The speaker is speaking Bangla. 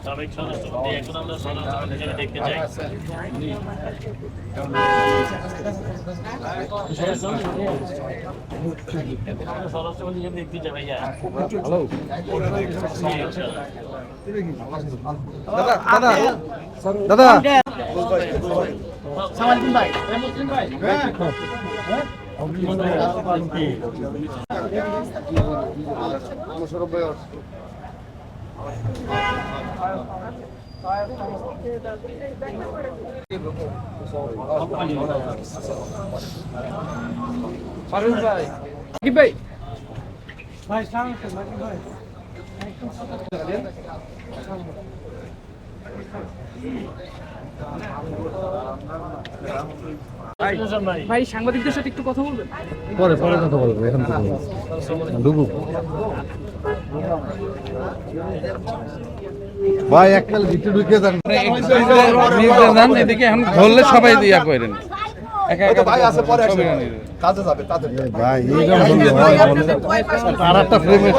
সাবেক স্বরাষ্ট্রমন্ত্রী এখন আমরা স্বরাষ্ট্রমন্ত্রী হিসেবে দেখতে চাই। স্বরাষ্ট্রমন্ত্রী হিসেবে দেখতে চাই ভাইয়া। হ্যালো দাদা সালামালাইকুম ভাই। ভাই সাংবাদিকদের সাথে একটু কথা বলবেন। পরে পরে কথা বলবো, এখন ডুবু ভাই একটা ভিতরে ঢুকে যান, এদিকে এখন ধরলে সবাই দিয়া করেন ভাই আছে পরে কাজে যাবে কাজে ভাই এই আর একটা ফ্রেমে